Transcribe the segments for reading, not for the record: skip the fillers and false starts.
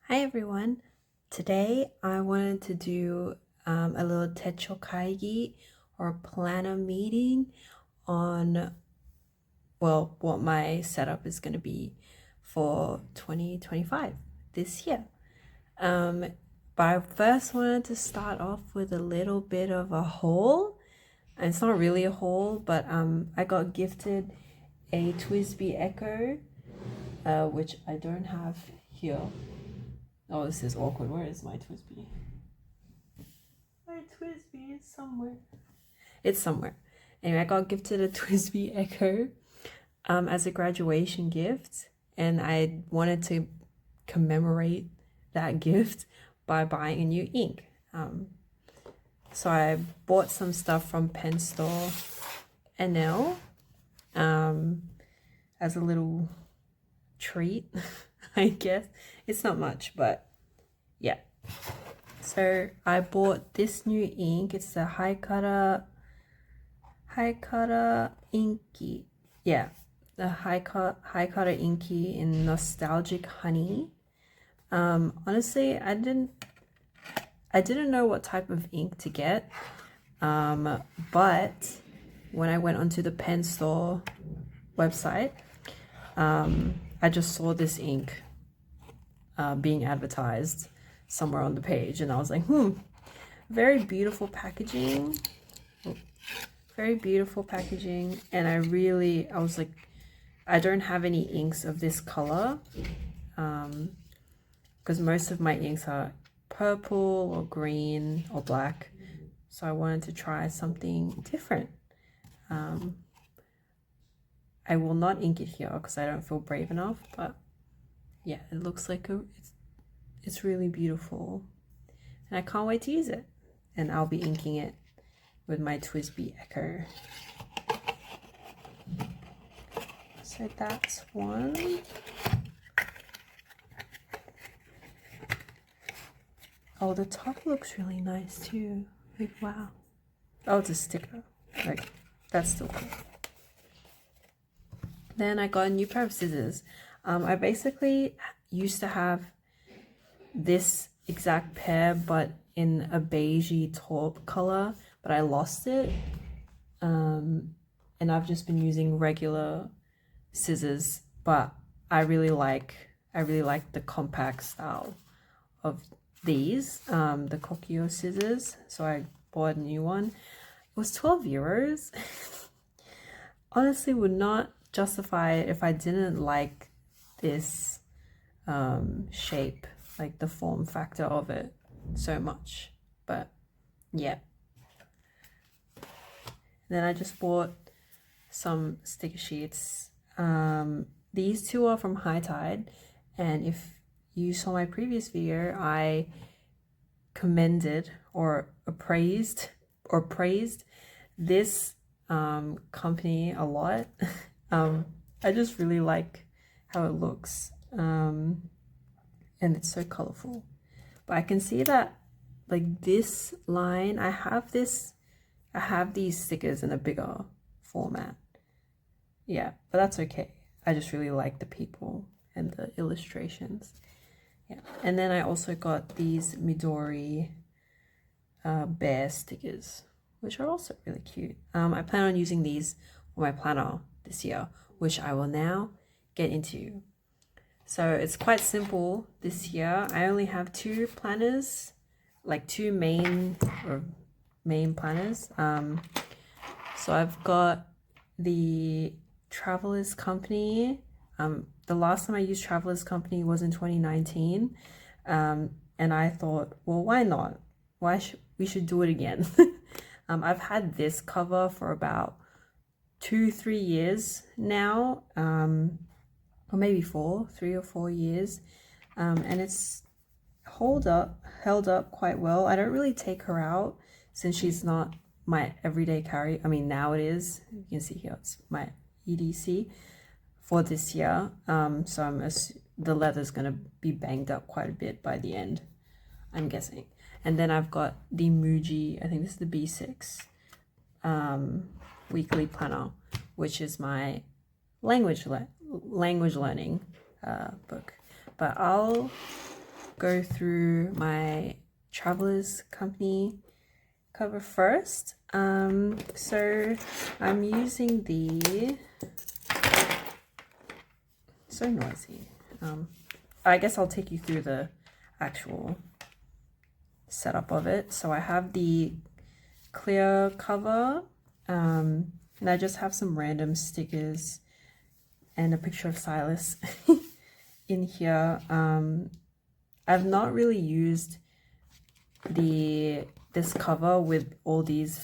Hi everyone. Today I wanted to do a little techo kaigi or planner meeting on what my setup is going to be for 2025 this year. But I first wanted to start off with a little bit of a haul. And it's not really a haul, but I got gifted a Twisby Echo, which I don't have here. Oh, this is awkward. Where is my Twisby? My Twisby is somewhere. It's somewhere. Anyway, I got gifted a Twisby Echo as a graduation gift, and I wanted to commemorate that gift by buying a new ink. So I bought some stuff from Pen Store NL as a little treat, I guess. It's not much, but yeah. So I bought this new ink. It's the high cutter inky. Yeah, the high cutter inky in Nostalgic Honey. Honestly, I didn't know what type of ink to get. But when I went onto the Pen Store website, I just saw this ink being advertised somewhere on the page, and I was like, very beautiful packaging. Very beautiful packaging. And I was like, I don't have any inks of this color, because most of my inks are purple or green or black. So I wanted to try something different. I will not ink it here because I don't feel brave enough, but yeah, it looks like it's really beautiful, and I can't wait to use it. And I'll be inking it with my Twisby Echo. So that's one. Oh, the top looks really nice too. Like, wow. Oh, it's a sticker. Like, that's still cool. Then I got a new pair of scissors. I basically used to have this exact pair, but in a beigey taupe color, but I lost it. And I've just been using regular scissors, but I really like the compact style of these, the Kokio scissors. So I bought a new one. It was 12 euros. Honestly, would not justify it if I didn't like this shape, like the form factor of it so much. But yeah. Then I just bought some sticker sheets. These two are from High Tide, and if you saw my previous video, I commended or praised this company a lot. I just really like how it looks, and it's so colorful. But I can see that, like, this line, I have these stickers in a bigger format. Yeah, but that's okay. I just really like the people and the illustrations. Yeah, and then I also got these Midori bear stickers, which are also really cute. I plan on using these for my planner this year, which I will now get into. So it's quite simple this year. I only have two planners, like two main planners. So I've got the Travelers Company. The last time I used Travelers Company was in 2019. And I thought, well, why not? We should do it again. I've had this cover for about 2-3 years now, or maybe 3 or 4 years, and it's held up quite well. I don't really take her out since she's not my everyday carry. I mean, now it is. You can see here it's my EDC for this year. So the leather's gonna be banged up quite a bit by the end, I'm guessing. And then I've got the Muji, I think this is the B6 weekly planner, which is my language learning book. But I'll go through my Travelers Company cover first. So I'm using the, so noisy. I guess I'll take you through the actual setup of it. So I have the clear cover, and I just have some random stickers and a picture of Silas in here. I've not really used this cover with all these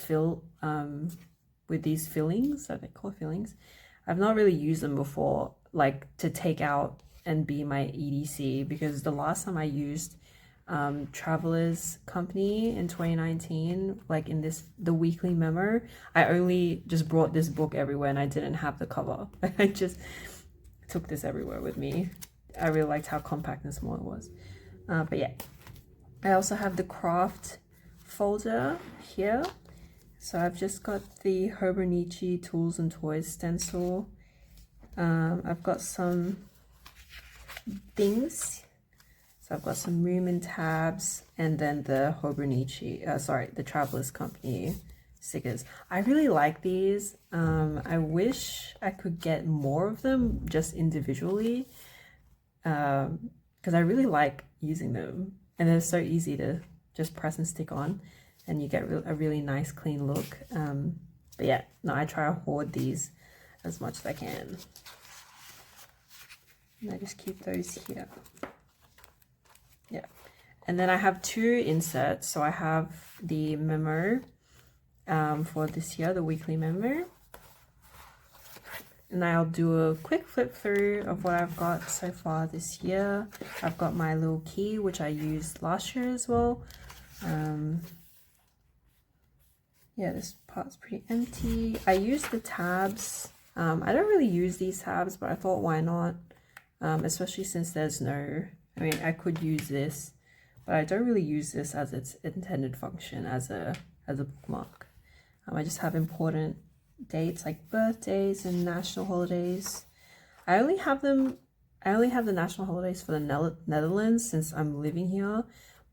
with these fillings, so they call fillings. I've not really used them before, like to take out and be my EDC, because the last time I used Travelers Company in 2019, like in the weekly memo, I only just brought this book everywhere and I didn't have the cover. I just took this everywhere with me. I really liked how compact and small it was. But yeah, I also have the craft folder here. So I've just got the Hobonichi Tools and Toys stencil. I've got some things. So I've got some room and tabs, and then the Hobonichi, the Travelers Company stickers. I really like these. I wish I could get more of them just individually, because I really like using them, and they're so easy to just press and stick on, and you get a really nice clean look. But yeah, no, I try to hoard these as much as I can, and I just keep those here. Yeah, and then I have two inserts. So I have the memo for this year, the weekly memo, and I'll do a quick flip through of what I've got so far this year. I've got my little key, which I used last year as well. Yeah, this part's pretty empty. I use the tabs. I don't really use these tabs, but I thought, why not? Especially since there's no, I mean, I could use this, but I don't really use this as its intended function as a bookmark. I just have important dates like birthdays and national holidays. I only have the national holidays for the Netherlands since I'm living here,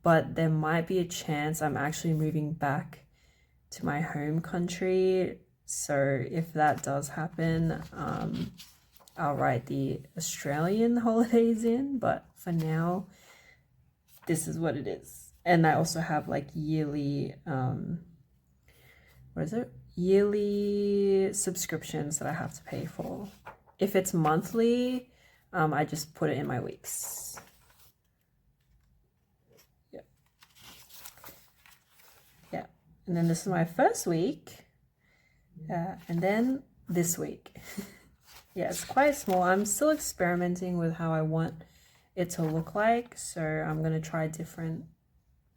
but there might be a chance I'm actually moving back to my home country. So if that does happen, I'll write the Australian holidays in, but for now, this is what it is. And I also have like yearly, yearly subscriptions that I have to pay for. If it's monthly, I just put it in my weeks. Yeah. Yeah. And then this is my first week. And then this week. Yeah, it's quite small. I'm still experimenting with how I want it to look like. So I'm going to try different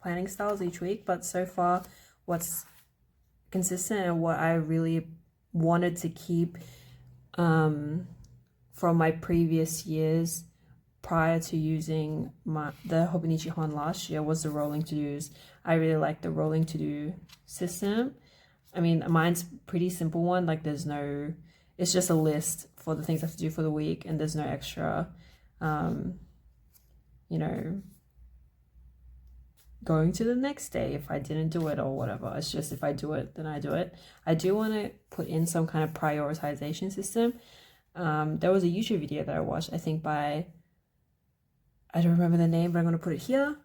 planning styles each week. But so far, what's consistent and what I really wanted to keep from my previous years prior to using the Hobonichi Han last year was the rolling to-dos. I really like the rolling to-do system. I mean, mine's pretty simple one. Like it's just a list for the things I have to do for the week, and there's no extra, going to the next day if I didn't do it or whatever. It's just if I do it, then I do it. I do want to put in some kind of prioritization system. There was a YouTube video that I watched, I think by, I don't remember the name, but I'm going to put it here.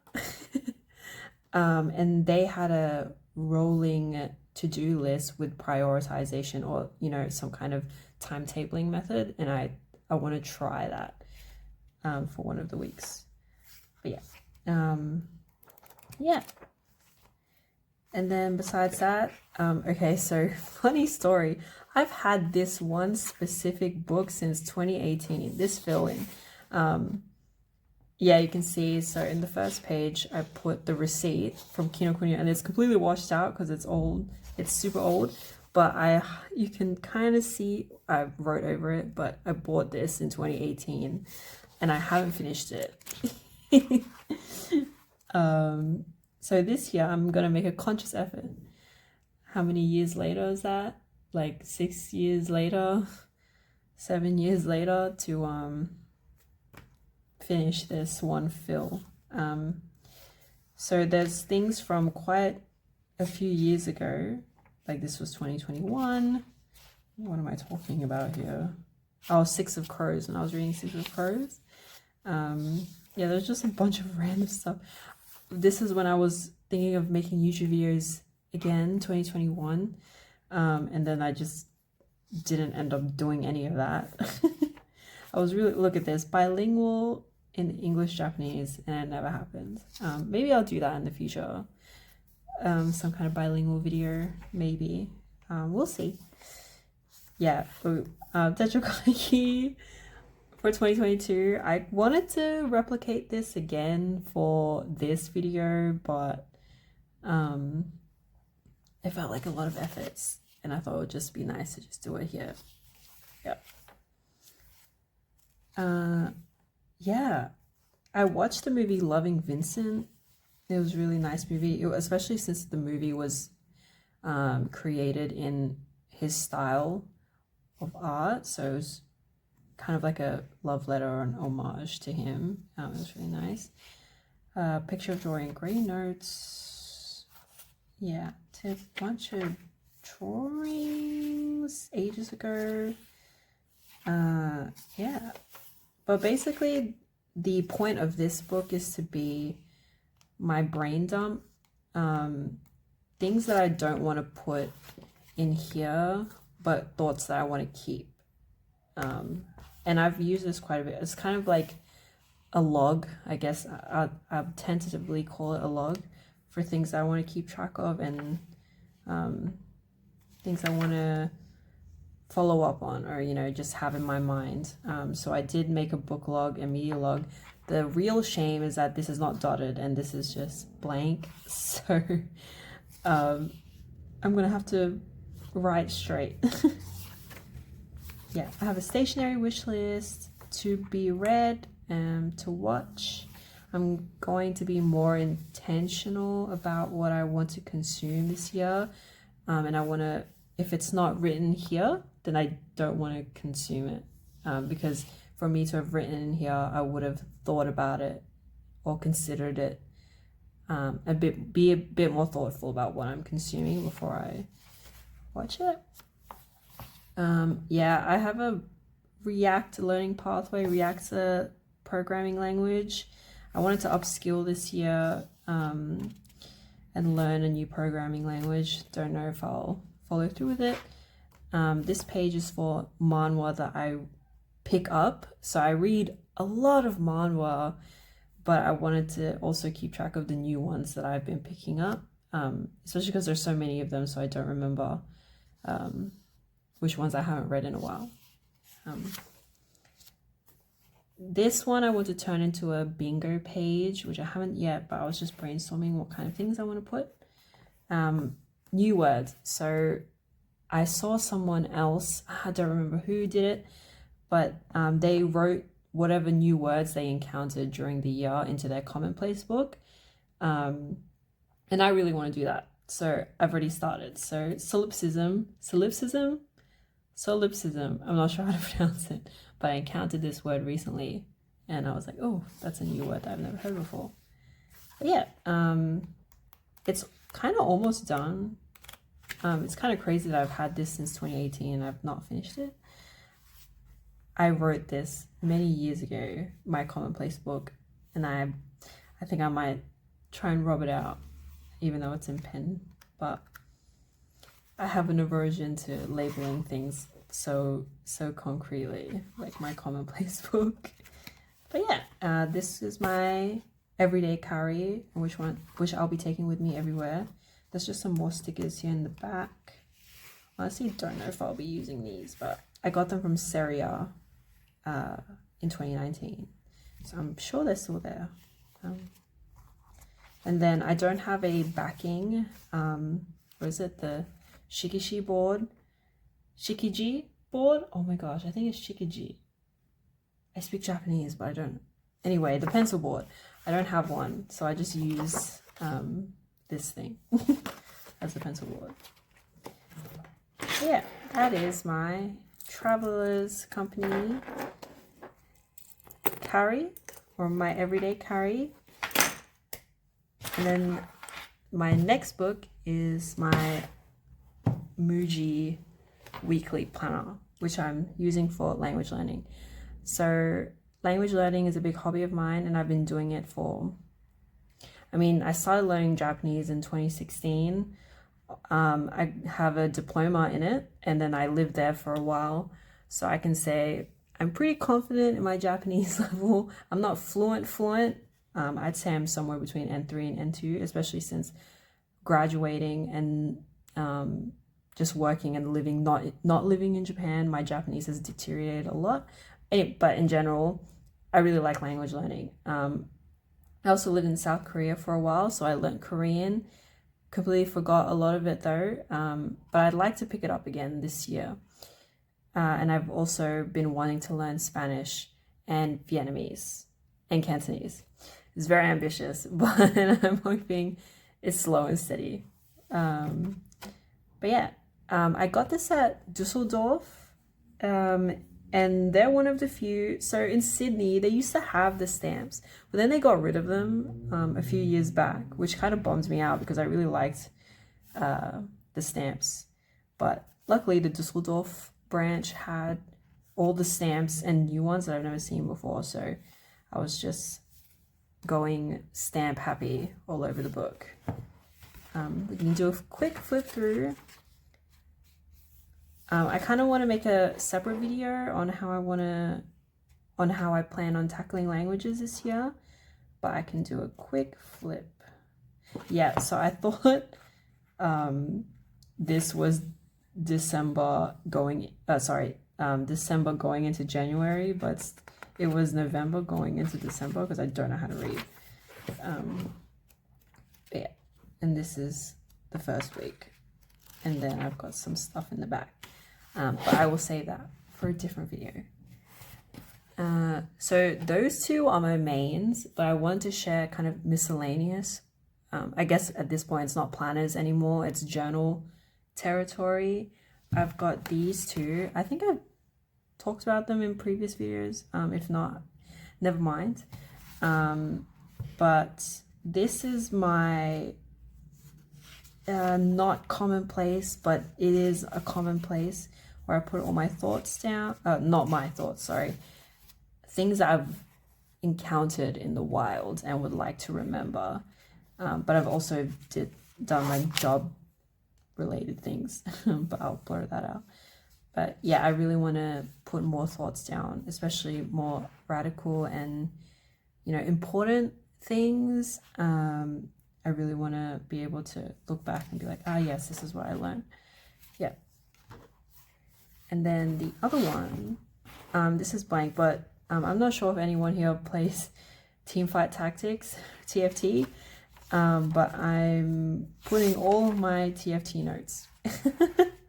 And they had a rolling to-do list with prioritization or, some kind of timetabling method. And I want to try that for one of the weeks. But yeah. Yeah. And then besides that, okay, so funny story. I've had this one specific book since 2018, this filling. Yeah, you can see, so in the first page, I put the receipt from Kinokuniya, and it's completely washed out because it's old. It's super old, but you can kind of see, I wrote over it, but I bought this in 2018, and I haven't finished it. So this year, I'm going to make a conscious effort. How many years later is that? Like 6 years later, 7 years later, to finish this one fill. So there's things from quite a few years ago, like this was 2021. What am I talking about here? Oh, Six of Crows, and I was reading Six of Crows. Yeah, there's just a bunch of random stuff. This is when I was thinking of making YouTube videos again, 2021. And then I just didn't end up doing any of that. I was really, look at this, bilingual in English, Japanese, and it never happened. Maybe I'll do that in the future. Some kind of bilingual video, maybe. We'll see. Yeah, so techo kaigi for 2022. I wanted to replicate this again for this video, but it felt like a lot of efforts, and I thought it would just be nice to just do it here. Yep. Yeah, I watched the movie Loving Vincent. It was a really nice movie, especially since the movie was created in his style of art, so it was kind of like a love letter or an homage to him. It was really nice. Picture of drawing, green notes. Yeah, a bunch of drawings ages ago. Yeah, but basically the point of this book is to be my brain dump, things that I don't want to put in here, but thoughts that I want to keep. And I've used this quite a bit. It's kind of like a log, I guess. I tentatively call it a log for things that I want to keep track of, and things I want to follow up on, or just have in my mind. So I did make a book log and media log. The real shame is that this is not dotted and this is just blank, so I'm gonna have to write straight. Yeah, I have a stationery wish list to be read and to watch. I'm going to be more intentional about what I want to consume this year, and I want to, if it's not written here, then I don't want to consume it, because for me to have written in here, I would have thought about it or considered it, be a bit more thoughtful about what I'm consuming before I watch it. Yeah, I have a React learning pathway. React's a programming language. I wanted to upskill this year and learn a new programming language. Don't know if I'll follow through with it. This page is for manhwa that I pick up. So I read a lot of manhwa, but I wanted to also keep track of the new ones that I've been picking up, especially because there's so many of them, so I don't remember which ones I haven't read in a while. This one I want to turn into a bingo page, which I haven't yet, but I was just brainstorming what kind of things I want to put. New words. So I saw someone else, I don't remember who did it, but they wrote whatever new words they encountered during the year into their commonplace book. And I really want to do that. So I've already started. So solipsism, I'm not sure how to pronounce it, but I encountered this word recently and I was like, oh, that's a new word that I've never heard before. But yeah, it's kind of almost done. It's kind of crazy that I've had this since 2018 and I've not finished it. I wrote this many years ago, my commonplace book, and I think I might try and rub it out, even though it's in pen, but I have an aversion to labeling things so concretely, like my commonplace book. But yeah, this is my everyday carry, which I'll be taking with me everywhere. There's just some more stickers here in the back. Honestly, don't know if I'll be using these, but I got them from Seria in 2019, so I'm sure they're still there. And then I don't have a backing, what is it, the Shikiji board? Oh my gosh, I think it's Shikiji. I speak Japanese, but I don't. Anyway, the pencil board, I don't have one, so I just use this thing as a pencil board. Yeah, that is my Traveler's Company carry, or my everyday carry. And then my next book is my Muji weekly planner, which I'm using for language learning. So language learning is a big hobby of mine, and I've been doing it for, I started learning Japanese in 2016. I have a diploma in it, and then I lived there for a while. So I can say I'm pretty confident in my Japanese level. I'm not fluent. I'd say I'm somewhere between N3 and N2, especially since graduating and just working and living, not living in Japan. My Japanese has deteriorated a lot. But in general, I really like language learning. I also lived in South Korea for a while, so I learned Korean. Completely forgot a lot of it though, but I'd like to pick it up again this year. And I've also been wanting to learn Spanish and Vietnamese and Cantonese. It's very ambitious, but I'm hoping it's slow and steady. But yeah, I got this at Dusseldorf, and they're one of the few. So in Sydney, they used to have the stamps, but then they got rid of them a few years back, which kind of bums me out because I really liked the stamps. But luckily, the Dusseldorf branch had all the stamps and new ones that I've never seen before. So I was just going stamp happy all over the book. We can do a quick flip through. I kind of want to make a separate video on how I plan on tackling languages this year, but I can do a quick flip. Yeah, so I thought this was December going into January, but it was November going into December because I don't know how to read. Yeah, and this is the first week, and then I've got some stuff in the back. But I will save that for a different video. So those two are my mains, but I want to share kind of miscellaneous. I guess at this point it's not planners anymore, it's journal territory. I've got these two. I think I've talked about them in previous videos. If not, never mind. But this is my not commonplace, but it is a commonplace where I put all my thoughts down. Not my thoughts, sorry. Things that I've encountered in the wild and would like to remember. But I've also done my job related things, but I'll blur that out. But yeah, I really want to put more thoughts down, especially more radical and, important things. I really want to be able to look back and be like, yes, this is what I learned. Yeah. And then the other one, this is blank, but I'm not sure if anyone here plays Teamfight Tactics, TFT, but I'm putting all of my TFT notes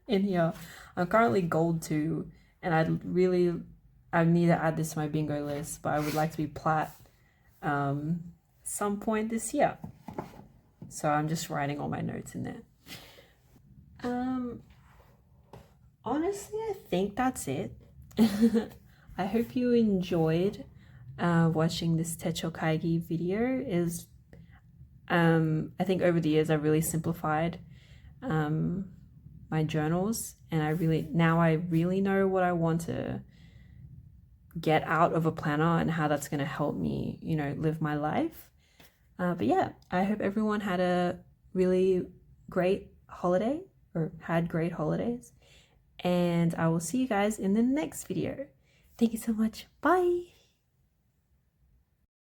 in here. I'm currently gold 2, and I need to add this to my bingo list, but I would like to be plat some point this year. So I'm just writing all my notes in there. Honestly, I think that's it. I hope you enjoyed watching this techo kaigi video. I think over the years I've really simplified my journals, and I really know what I want to get out of a planner and how that's going to help me, live my life. But yeah, I hope everyone had a really great holiday, or had great holidays, and I will see you guys in the next video. Thank you so much. Bye.